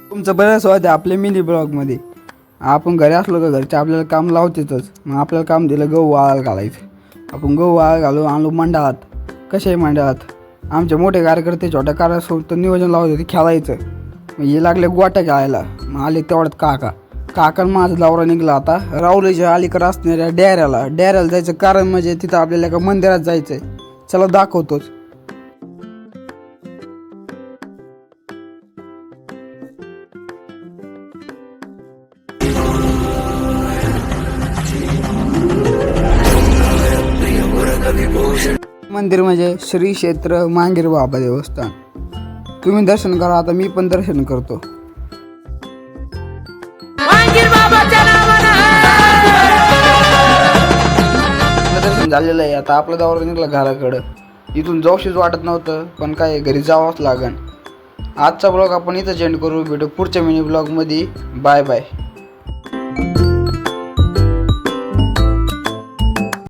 तुमचं बरंच होतं आपल्या मिनी ब्लॉगमध्ये. आपण घरी असलो का घरचे आपल्याला काम लावतेच. मग आपल्याला काम दिलं गहू वाळायला घालायचं. आपण गहू वाळायला घालू आणलो मंडळात. कसे मंडळात आमचे मोठे कार्यकर्ते छोट्या कार्यासोबत नियोजन लावत होते खेळायचं. मग हे लागले गोट्या खेळायला. मग आले तेवढ्यात काका माझा दौरा निघाला आता राहुरीच्या अलीकडे असणाऱ्या डेऱ्याला जायचं कारण म्हणजे तिथं आपल्याला एका मंदिरात जायचं आहे. चला दाखवतोच. मंदिर म्हणजे श्री क्षेत्र मांगीर बाबा देवस्थान. तुम्ही दर्शन करा, आता मी पण दर्शन करतो. दर्शन झालेलं आहे. आता आपला दौरा निघाला घराकडं. इथून जाऊशीच वाटत नव्हतं, पण काय घरी जावंच लागन. आजचा ब्लॉग आपण इथं एंड करू. भेटू पुढच्या मिनी ब्लॉगमध्ये. Bye bye.